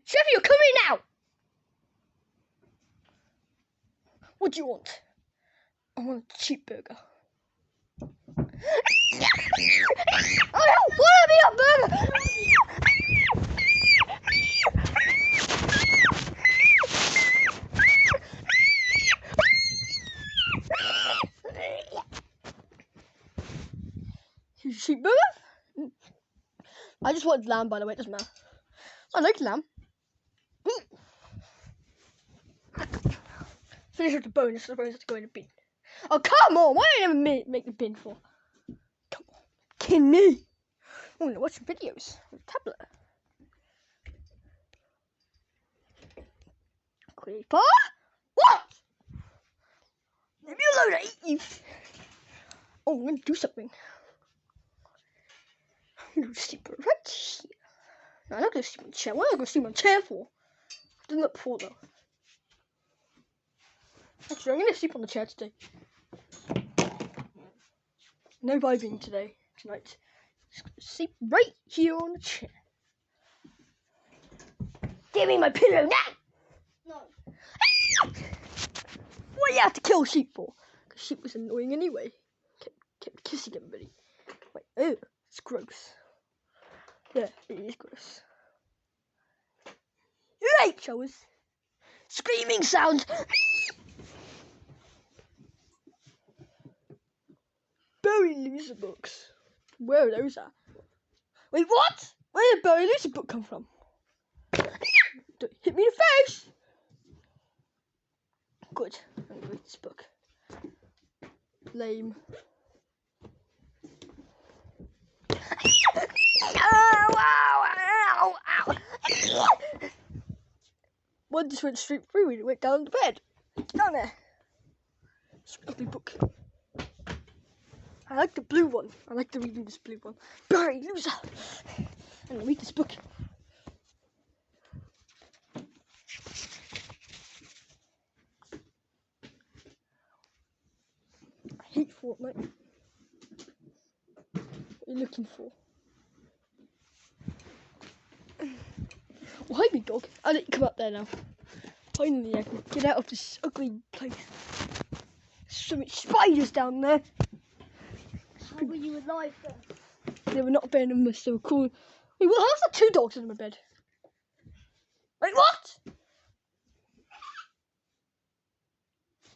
Chef, you're coming now! What do you want? I want a cheap burger. I don't want to be a burger! Here's a cheap burger. I just want lamb, by the way, it doesn't matter. I like lamb. Finish with the bonus, the bonus has to go in the bin. Oh, come on! Why do I never make the bin for? Come on. Kidding me? I want to watch some videos on the tablet. Creeper? What? Leave me alone, I eat you. Oh, I'm going to do something. I'm going to sleep right here. No, I'm not going to sleep on the chair. What am I going to sleep on the chair for? I've done that before, though. Actually, I'm going to sleep on the chair today. No vibing tonight. Just going to sleep right here on the chair. Give me my pillow now! No. What do you have to kill sheep for? Because sheep was annoying anyway. Kept kissing everybody. Wait, ew, it's gross. Yeah, it is gross. You hate showers. Screaming sounds. Barry Loser books. Where are those at? Wait, what? Where did Barry Loser book come from? Don't hit me in the face. Good. I'm gonna read this book. Lame. Ow, ow, ow. One just went straight through and it went down the bed. Down there. It's an ugly book. I like the blue one. I like the reading this blue one. Barry Loser. I'm gonna read this book. I hate Fortnite. What are you looking for? Well, hi, big dog. I'll let you come up there now. Finally, I can get out of this ugly place. So many spiders down there. How were you alive then? They were not venomous, they were cool. Wait, well, how's there 2 dogs in my bed? Wait, what?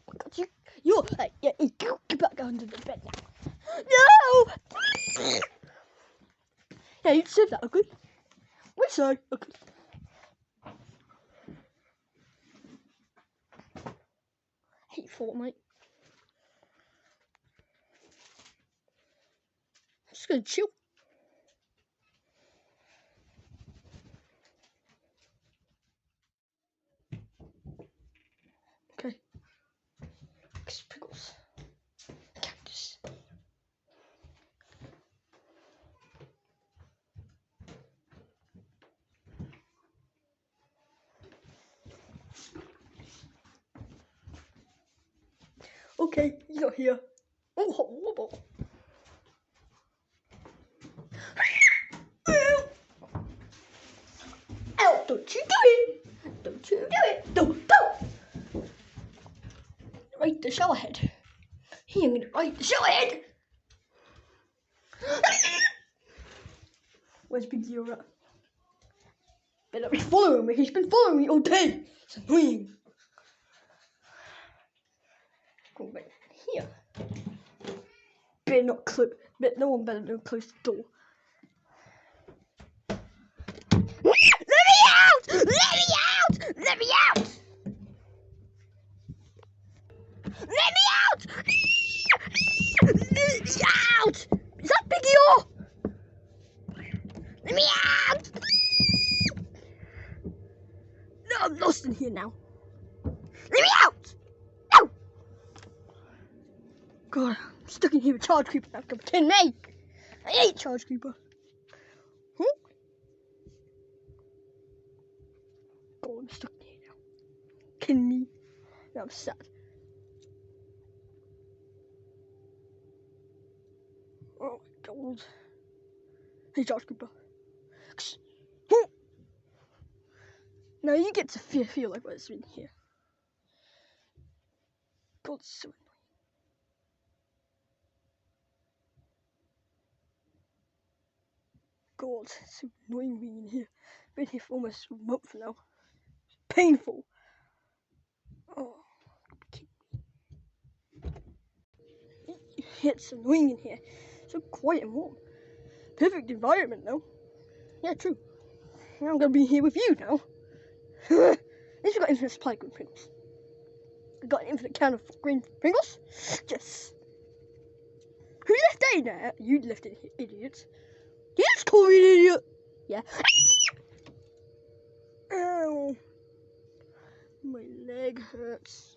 Oh God, you're like, yeah, get back under the bed now. No! Yeah, you said that, ugly. Wait, sorry, ugly. I hate Fortnite. I'm just gonna chill. Okay. Pickles. Cactus. Okay, he's not here. Oh, hot wobble. Ow, don't you do it! Don't you do it! Don't! Right the shower head. Here, I'm gonna right the shower head! Where's Big Zero at? Better be following me, he's been following me all day! It's annoying. Go back here. Better not no one better not close the door. Let me out! Let me out! Let me out! Let me out! Let me out! Is that Biggie or? Let me out! No, I'm lost in here now. Let me out! No! God, I'm stuck in here with Charge Creeper. I've got 10 me. I hate Charge Creeper. Huh? God, I'm stuck in here now. Kidding me? Now I'm sad. Oh my God. Hey, Charge Creeper. Now you get to feel like what's in here. God, it's so annoying. God, it's so annoying being in here. I've been here for almost a month now. It's painful. Oh, it's annoying in here. So quiet and warm. Perfect environment though. Yeah, true. Now I'm gonna be here with you now. At least we got infinite supply of green Pringles. We got an infinite can of green Pringles. Yes. Who left that in there? You left it, idiot. You just call me an idiot. Yeah. Ow. My leg hurts.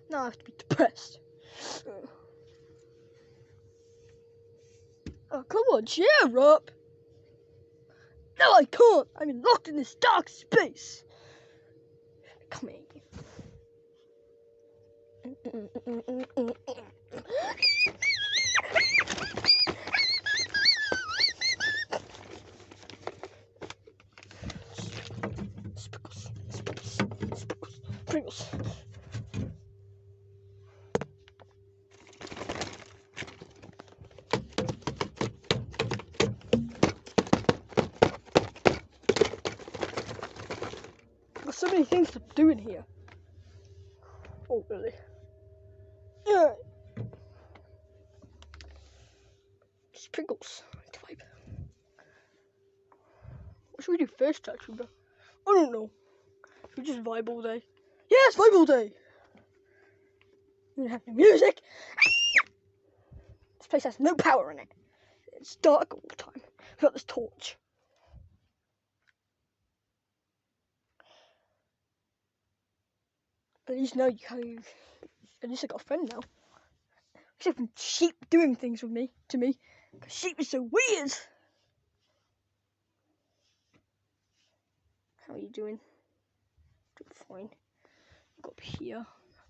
Now I have to be depressed. Oh, come on, cheer up. No, I can't. I'm locked in this dark space. Come here. Pringles. There's so many things to do in here. Oh, really? Yeah. Just Pringles. Type. What should we do first, actually, bro? I don't know. Should we just vibe all day? Yes, vibe all day! We don't have no music! This place has no power in it. It's dark all the time. I've got this torch. At least now you can. At least I got a friend now. Except for sheep doing things with me, to me. Because sheep is so weird! How are you doing? Doing fine. I got up here.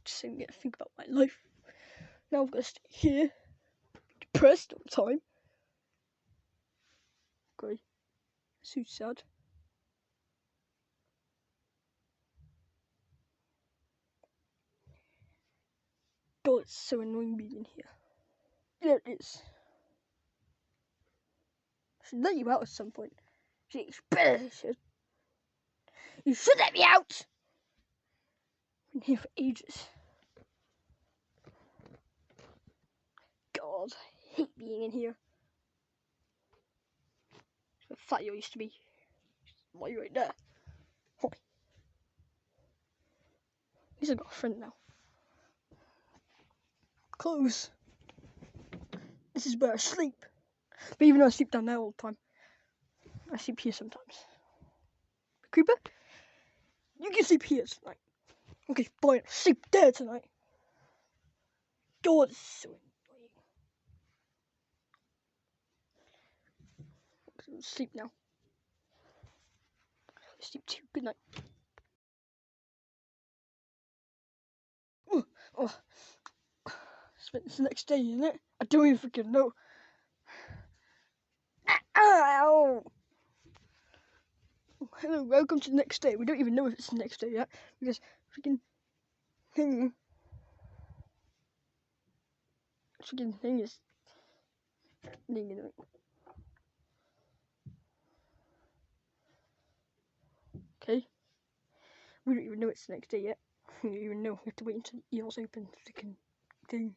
Just sitting there, think about my life. Now I'm gonna stay here. Depressed all the time. Okay. So sad. God, it's so annoying being in here. Yeah, it is. I should let you out at some point. It's better. You should let me out! I've been here for ages. God, I hate being in here. How fat you used to be. Why are you right there? Hi. At least I've got a friend now. Clothes. This is where I sleep. But even though I sleep down there all the time, I sleep here sometimes. Creeper, you can sleep here tonight. Okay, fine, sleep there tonight. God, it's so annoying. Sleep now. Sleep too. Good night. Oh. It's the next day, isn't it? I don't even freaking know. Ow! Hello, welcome to the next day. We don't even know if it's the next day yet because freaking thing is okay. We don't even know it's the next day yet. We don't even know. We have to wait until the eels open freaking thing.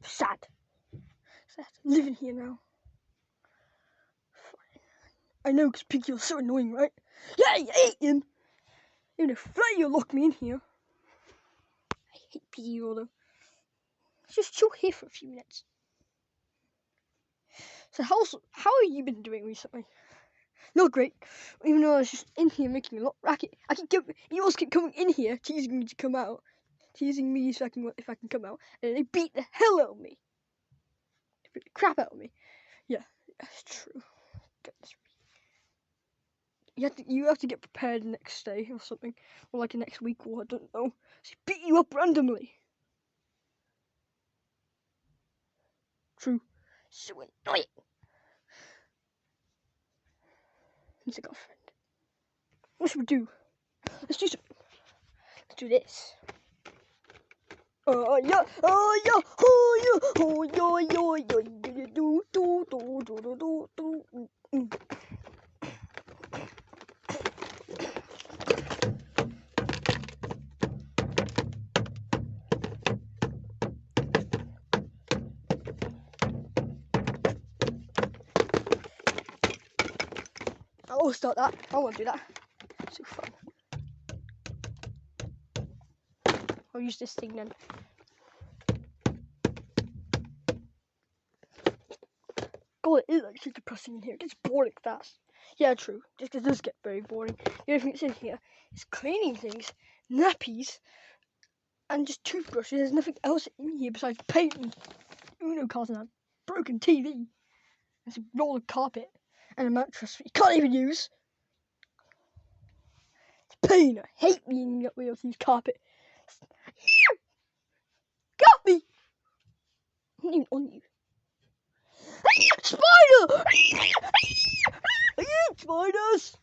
Sad. Living here now. Fine. I know, because Pinky was so annoying, right? Yeah, I hate him! Even if Freddy locked me in here. I hate Pinky though. Just chill here for a few minutes. So how have you been doing recently? Not great. Even though I was just in here making a lot of racket. Eels keep coming in here, teasing me to come out. Teasing me if I can come out. And they beat the hell out of me. They beat the crap out of me. Yeah, that's true. You have to get prepared the next day or something. Or like the next week or I don't know. So they beat you up randomly. True. So annoying. He's a girlfriend. What should we do? Let's do something. Let's do this. Oh yeah, oh yeah, oh yeah, oh yeah, yeah, yeah, do do do do do do do. I'll start that. I won't do that. It's so fun. I'll use this thing then. God, it is actually depressing in here. It gets boring fast. Yeah, true. Just because it does get very boring. The only thing that's in here is cleaning things, nappies, and just toothbrushes. There's nothing else in here besides paint and Uno cards and a broken TV. There's a roll of carpet and a mattress that you can't even use. It's pain. I hate being up with use carpet. Got me! I'm not even on you. Spider! I hate spiders!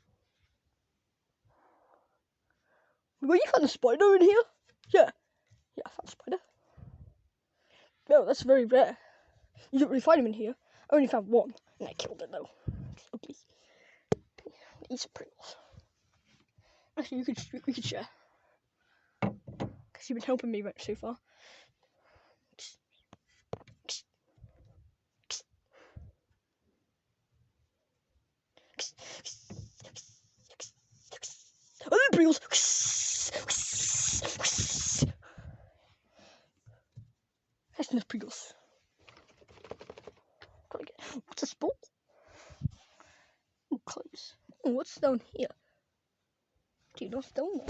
Well, you found a spider in here? Yeah. Yeah, I found a spider. No, that's very rare. You don't really find them in here. I only found one, and I killed it though. It's ugly. Eat some Pringles. Actually, we could share. Because you've been helping me right so far. Oh, Pringles! That's enough Pringles. What's this ball? Oh, close. Oh, what's down here? Dude, what's down there?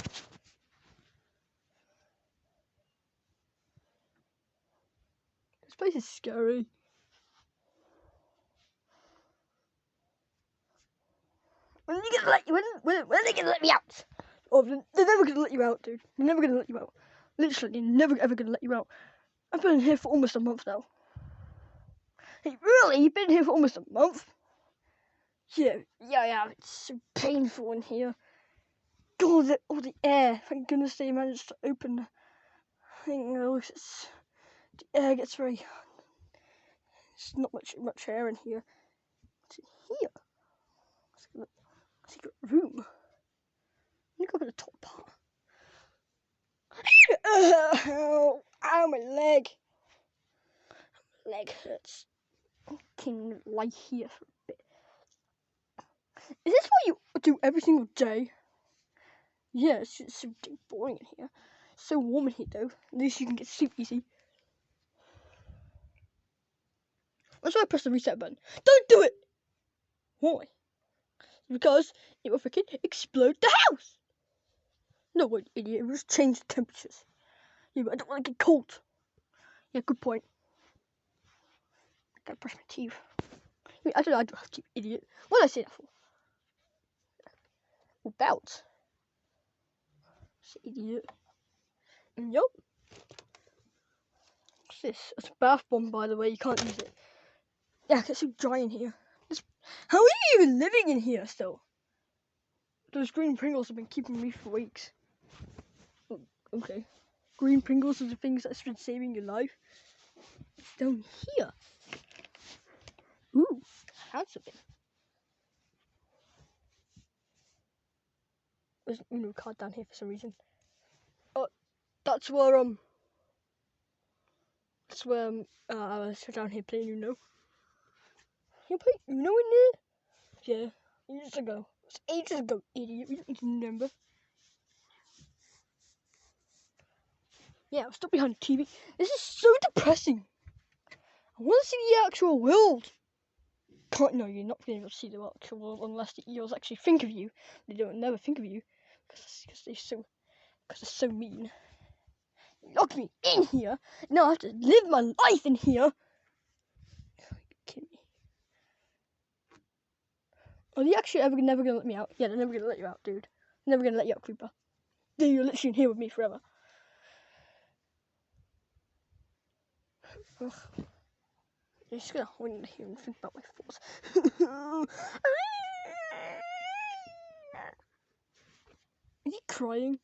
This place is scary. When are they gonna let you in? When are they gonna let me out? Oh, they're never gonna let you out, dude. They're never gonna let you out. Literally, they're never ever gonna let you out. I've been here for almost a month now. Hey, really? You've been here for almost a month? Yeah. It's so painful in here. God, all the air. Thank goodness they managed to open the thing. The air gets very. There's not much air in here. What's in here? Secret room. Let me go to the top part. Ow, my leg. My leg hurts. I can lie here for a bit. Is this what you do every single day? Yeah, it's just so boring in here. It's so warm in here though. At least you can get sleep easy. That's why I press the reset button. Don't do it! Why? Because it will freaking explode the house! No, wait, idiot, it will just change the temperatures. Yeah, but I don't want to get cold. Yeah, good point. I gotta brush my teeth. Wait, I don't have teeth, idiot. What did I say that for? About. Idiot. Yup. What's this? It's a bath bomb, by the way. You can't use it. Yeah, it's so dry in here. How are you even living in here still? Those green Pringles have been keeping me for weeks. Okay. Green Pringles are the things that's been saving your life. It's down here. Ooh, found something. There's an Uno card down here for some reason. Oh, that's where I was down here playing Uno. You play Uno in there? Yeah, years ago. It was ages ago, idiot. You don't need to remember. Yeah, I'm still behind the TV. This is so depressing. I want to see the actual world. No, you're not going to be able to see the actual world unless the eels actually think of you. They don't never think of you because they're so mean. Lock me in here. Now I have to live my life in here. Are you kidding me? Are they actually never gonna let me out? Yeah, they're never gonna let you out, dude. They're never gonna let you out, creeper. Dude, you're literally in here with me forever. Ugh. You're just gonna hold in here and think about my thoughts. Is he crying?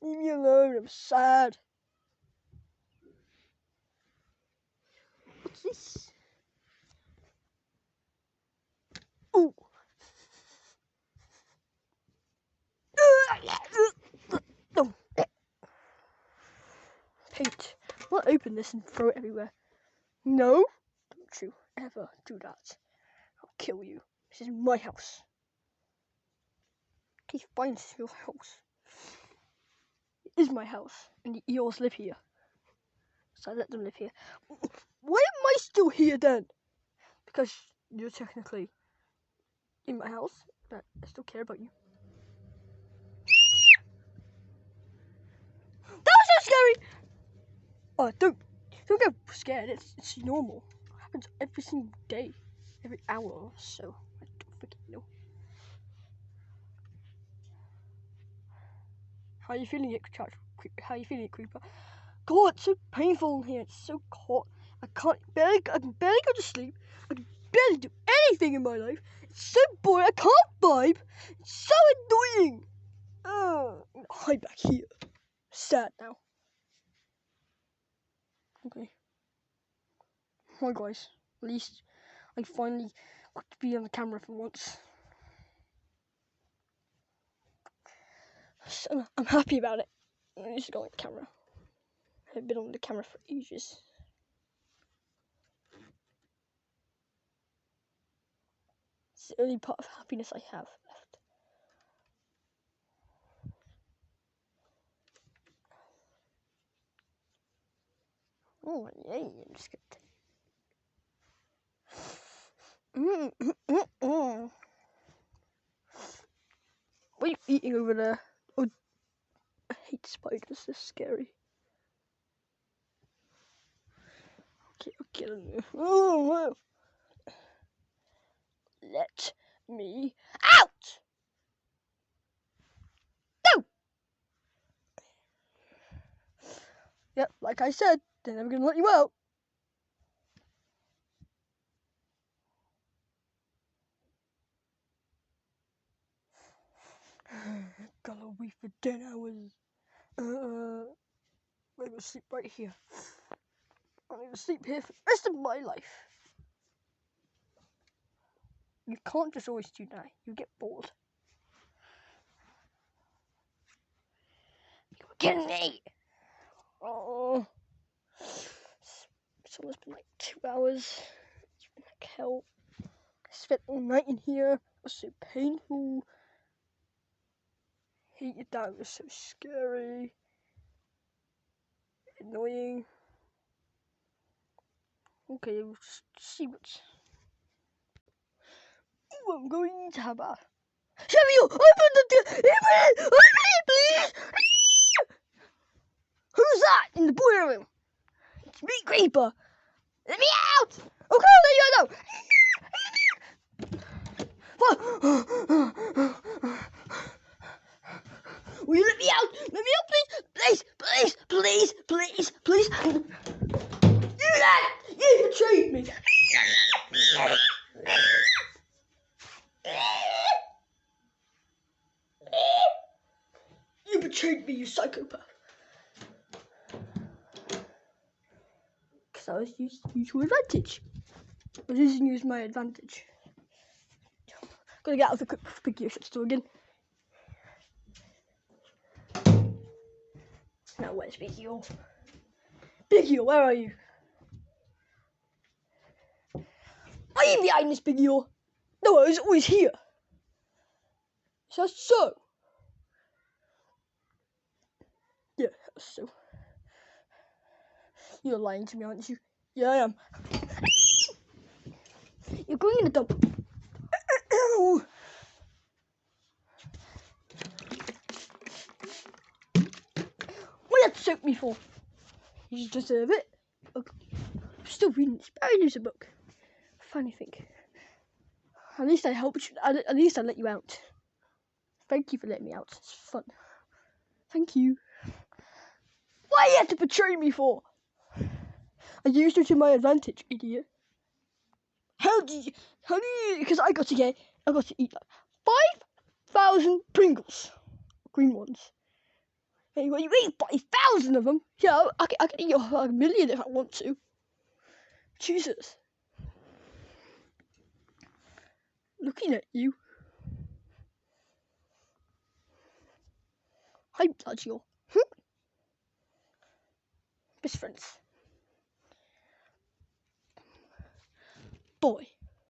Leave me alone, I'm sad. What's this? Ooh. Paint. I'll open this and throw it everywhere. No, don't you ever do that. I'll kill you. This is my house. Okay, fine, it's your house. It is my house, and the eels live here. So I let them live here. Why am I still here then? Because you're technically in my house, but I still care about you. That was so scary! Oh, don't get scared. It's normal. It happens every single day, every hour or so. I don't freaking know. How are you feeling it, How are you feeling it, Creeper? God, it's so painful in here. It's so hot. I can barely go to sleep. I can barely do anything in my life. It's so boring. I can't vibe. It's so annoying. Hide back here. Sad now. Okay. Hi guys. At least I finally got to be on the camera for once. So I'm happy about it. I just got on the camera. I've been on the camera for ages. It's the only part of happiness I have left. Oh yay, I'm just gonna What are you eating over there? Oh, I hate spiders, they're scary. Okay, oh, let me out! No! Yep, like I said, they're never gonna let you out. Gotta wait for 10 hours. I'm gonna sleep right here. I'm gonna sleep here for the rest of my life. You can't just always do that. You get bored. You're kidding me! Oh. It's almost been like 2 hours. It's been like hell. I spent all night in here. It was so painful. Hate it down. It was so scary. Annoying. Okay, we'll just see what's. Ooh, I'm going to have a. Samuel, open the door! Open it, please! Who's that in the boiler room? It's me, Creeper. Let me out! Okay, I'll let you out. Will you let me out? Let me out, please! Please, please, please, please, please! You lad! You betrayed me! You betrayed me, you psychopath! Because I was using your advantage. I was using you as my advantage. Gotta get out of the Big Yo shut store again. Now where's Big Yo? Big Yo, where are you? Are you behind this, Big Yo? No, I was always here. So. Yeah, so. You're lying to me, aren't you? Yeah, I am. You're going in the dump. What did you soak me for? You deserve it. I'm still reading this very loose book. Funny thing. At least I helped you. At least I let you out. Thank you for letting me out. It's fun. Thank you. Why you have to betray me for? I used it to my advantage, idiot. Because I got to eat like 5,000 Pringles, green ones. Anyway, you eat 5,000 of them. Yeah, I can eat a million if I want to. Jesus. Looking at you. Hi, Bludgio. Best friends. Boy.